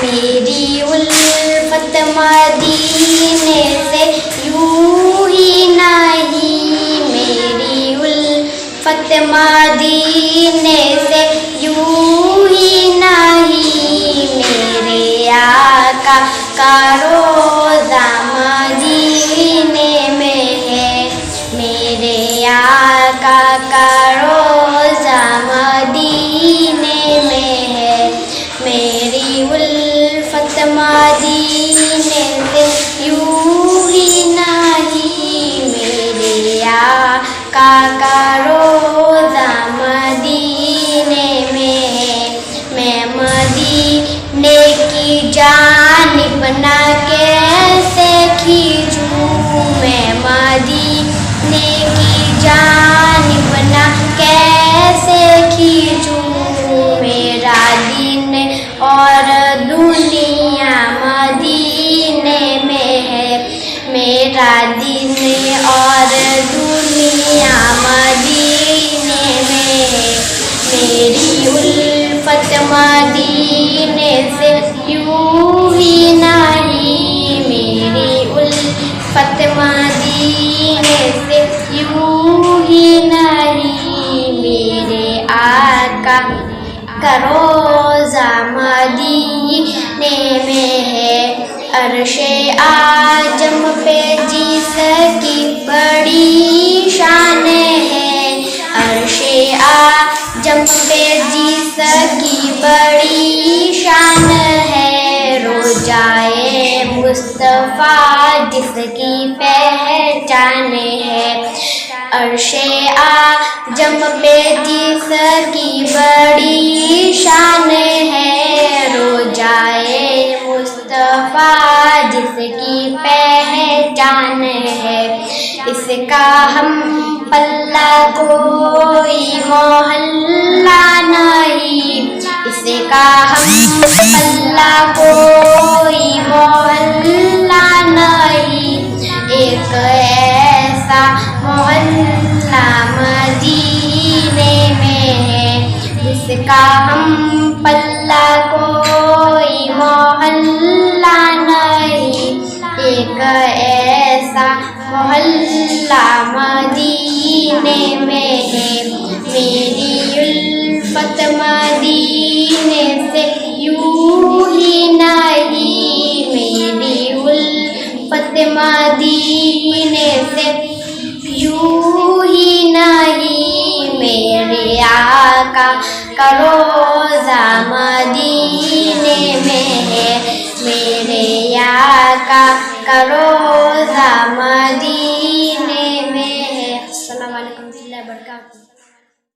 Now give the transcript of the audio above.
میری الفت مدینے سے یوں ہی نہیں، میری الفت مدینے سے یوں ہی نہیں، میرے آقا کا روضہ مدینے میں ہے، میرے آقا کا روضہ مدینے میں ہے، میری الفت مدینے سے یوں ہی نہیں، میرے آقا کا روضہ مدینے میں ہے، میں مدینے کی جانب نہ کیسے کھینچوں، میں مدینے کی جانب نہ کیسے کھینچوں، میرا دین اور دنیا مدینے میں ہے، میرا دین اور دنیا مدینے میں ہے، میری الفت مدینے سے یوں ہی نہیں، میری الفت مدینے سے یوں ہی نہیں، میرے آقا کا روضہ مدینے میں ہے، عرش اعظم پہ جس کی بڑی شان ہے، عرش اعظم پہ جس کی بڑی شان ہے، روضۂ مصطفیٰ جس کی پہچان ہے، عرش اعظم پہ جس کی بڑی شان ہے، روضۂ مصطفیٰ جس کی پہچان ہے، اس کا ہم پلہ کوئی محلہ نہیں، اس کا ہم پلہ کوئی محلہ نہیں، ایک ایسا محلہ مدینے میں ہے، جس کا ہم پلہ کوئی محلہ نہیں، ایک ایسا محلہ مدینے میں ہے، میری الفت مدینے سے یوں ہی نہیں، میری الفت مدینے سے یوں ہی نہیں، میرے آقا کا روضہ مدینے میں ہے، میرے آقا کا روضہ مدینے میں ہے۔ السلام علیکم ورحمۃ اللہ وبرکاتہ۔